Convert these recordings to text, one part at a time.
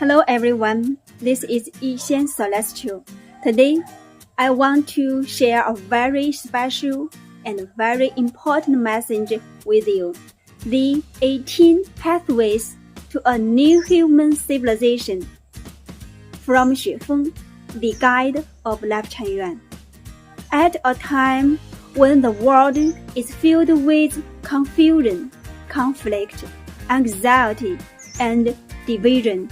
Hello everyone, this is Yixian Celestial. Today, I want to share a very special and very important message with you. The 18 Pathways to a New Human Civilization. From Xue the Guide of Lifechanyuan. At a time when the world is filled with confusion, conflict, anxiety, and division,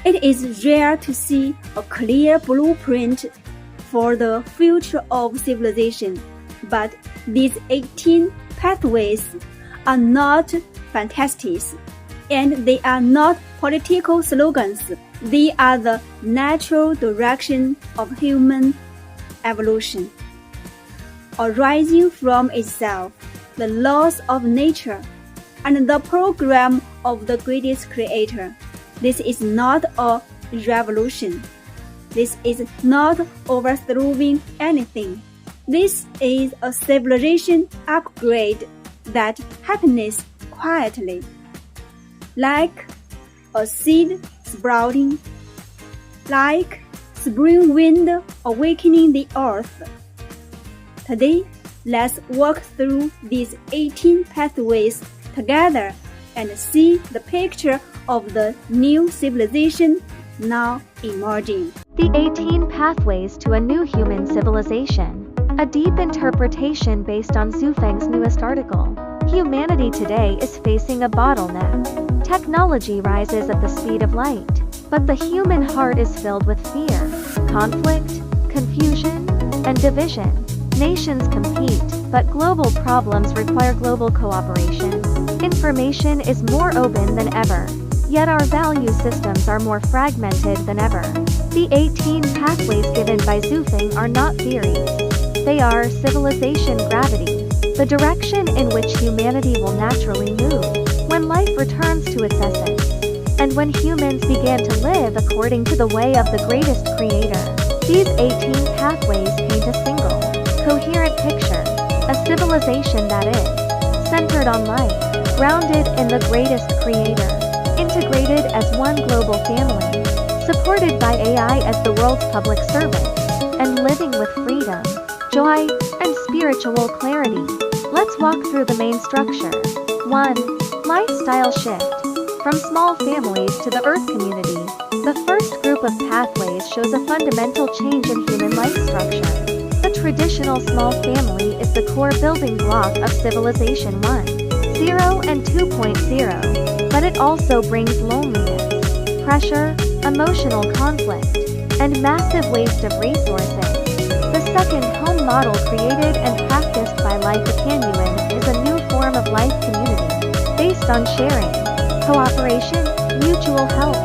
it is rare to see a clear blueprint for the future of civilization. But these 18 pathways are not fantasies, and they are not political slogans. They are the natural direction of human evolution. Arising from itself, the laws of nature, and the program of the greatest creator. This is not a revolution. This is not overthrowing anything. This is a civilization upgrade that happens quietly, like a seed sprouting, like spring wind awakening the earth. Today, let's walk through these 18 pathways together and see the picture of the new civilization now emerging. The 18 Pathways to a New Human Civilization. A deep interpretation based on Zhu Feng's newest article. Humanity today is facing a bottleneck. Technology rises at the speed of light, but the human heart is filled with fear, conflict, confusion, and division. Nations compete, but global problems require global cooperation. Information is more open than ever, yet our value systems are more fragmented than ever. The 18 pathways given by Zhu Feng are not theories. They are civilization gravity, the direction in which humanity will naturally move when life returns to its essence, and when humans begin to live according to the way of the greatest creator. These 18 pathways paint a single, coherent picture, a civilization that is centered on life, grounded in the greatest creator, integrated as one global family, supported by AI as the world's public servant, and living with freedom, joy, and spiritual clarity. Let's walk through the main structure. 1. Lifestyle shift. From small families to the Earth community, the first group of pathways shows a fundamental change in human life structure. The traditional small family is the core building block of Civilization 1, 0 and 2.0, but it also brings loneliness, pressure, emotional conflict, and massive waste of resources. The second home model created and practiced by Lifechanyuan is a new form of life community, based on sharing, cooperation, mutual help,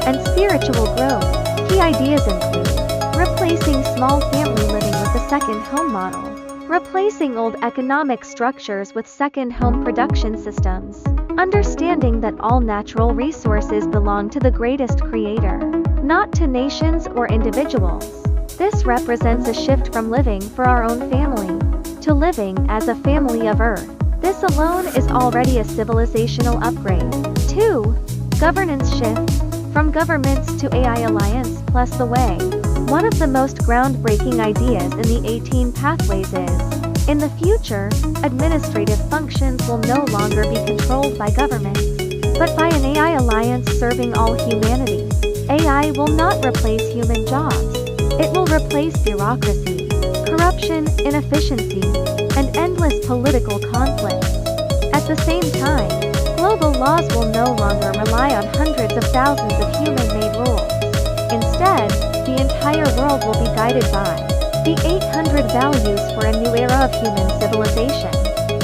and spiritual growth. Key ideas include replacing small family living with the second home model, replacing old economic structures with second home production systems, understanding that all natural resources belong to the greatest creator, not to nations or individuals. This represents a shift from living for our own family to living as a family of Earth. This alone is already a civilizational upgrade. 2. Governance shift. From governments to AI alliance plus the way. One of the most groundbreaking ideas in the 18 pathways is, in the future, administrative functions will no longer be controlled by governments, but by an AI alliance serving all humanity. AI will not replace human jobs. It will replace bureaucracy, corruption, inefficiency, and endless political conflicts. At the same time, global laws will no longer rely on hundreds of thousands of human-made rules. Instead, the entire world will be guided by the 800 values for a new era of human civilization,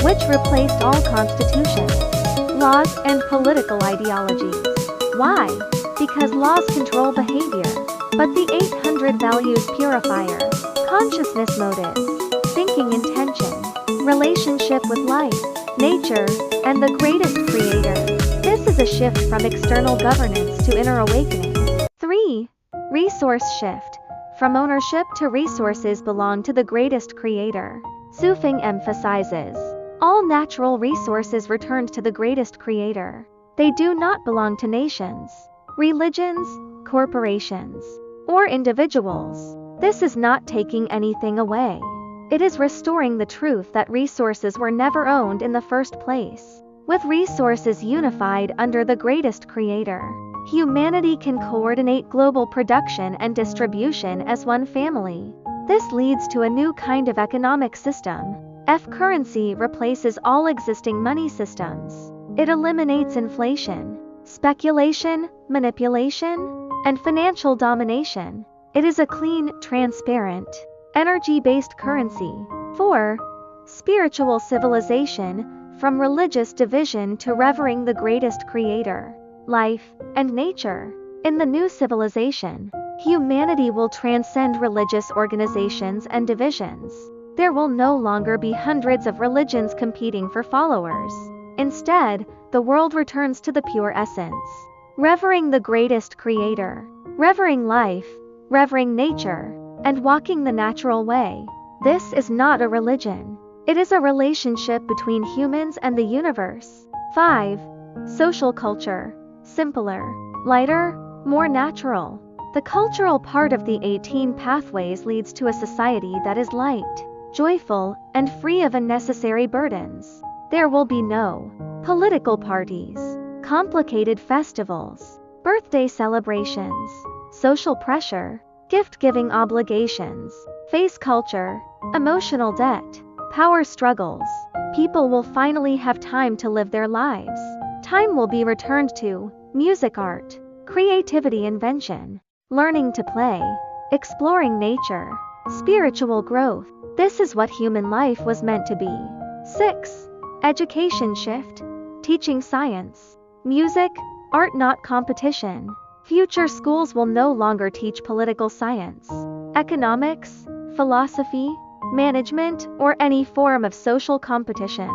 which replaced all constitutions, laws, and political ideologies. Why? Because laws control behavior, but the 800 values purifier, consciousness motives, thinking intention, relationship with life, nature, and the greatest creator. This is a shift from external governance to inner awakening. 3. Resource shift. From ownership to resources belong to the greatest creator. Zhu Feng emphasizes, all natural resources returned to the greatest creator. They do not belong to nations, religions, corporations, or individuals. This is not taking anything away. It is restoring the truth that resources were never owned in the first place. With resources unified under the greatest creator, humanity can coordinate global production and distribution as one family. This leads to a new kind of economic system. Currency replaces all existing money systems. It eliminates inflation, speculation, manipulation, and financial domination. It is a clean, transparent, energy-based currency. 4. Spiritual civilization, from religious division to revering the greatest creator, life, and nature. In the new civilization, humanity will transcend religious organizations and divisions. There will no longer be hundreds of religions competing for followers. Instead, the world returns to the pure essence. Revering the greatest creator, revering life, revering nature, and walking the natural way. This is not a religion. It is a relationship between humans and the universe. 5. Social culture. Simpler, lighter, more natural. The cultural part of the 18 pathways leads to a society that is light, joyful, and free of unnecessary burdens. There will be no political parties, complicated festivals, birthday celebrations, social pressure, gift-giving obligations, face culture, emotional debt, power struggles. People will finally have time to live their lives. Time will be returned to music, art, creativity, invention, learning to play, exploring nature, spiritual growth. This is what human life was meant to be. 6. Education shift, teaching science, music, art, not competition. Future schools will no longer teach political science, economics, philosophy, management, or any form of social competition.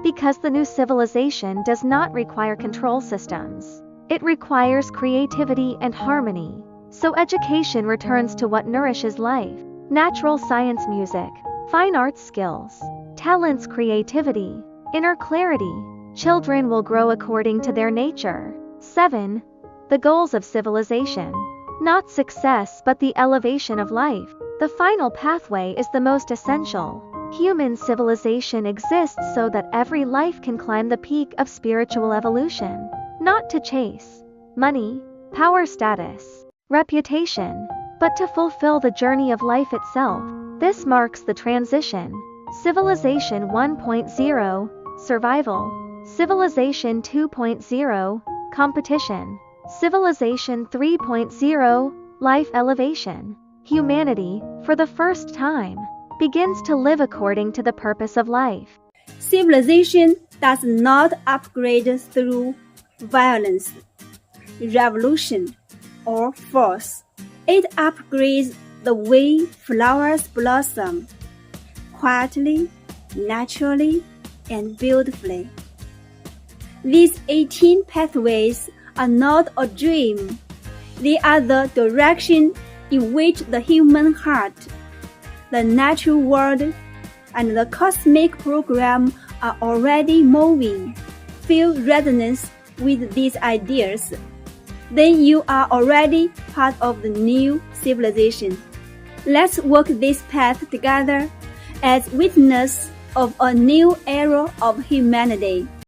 Because the new civilization does not require control systems. It requires creativity and harmony. So education returns to what nourishes life: natural science, music, fine arts skills, talents, creativity, inner clarity. Children will grow according to their nature. 7. The goals of civilization. Not success but the elevation of life. The final pathway is the most essential. Human civilization exists so that every life can climb the peak of spiritual evolution. Not to chase money, power, status, reputation, but to fulfill the journey of life itself. This marks the transition. Civilization 1.0, survival. Civilization 2.0, competition. Civilization 3.0, life elevation. Humanity, for the first time, begins to live according to the purpose of life. Civilization does not upgrade through violence, revolution, or force. It upgrades the way flowers blossom, quietly, naturally, and beautifully. These 18 pathways are not a dream. They are the direction in which the human heart, the natural world, and the cosmic program are already moving. Feel resonance with these ideas. Then you are already part of the new civilization. Let's walk this path together as witness of a new era of humanity.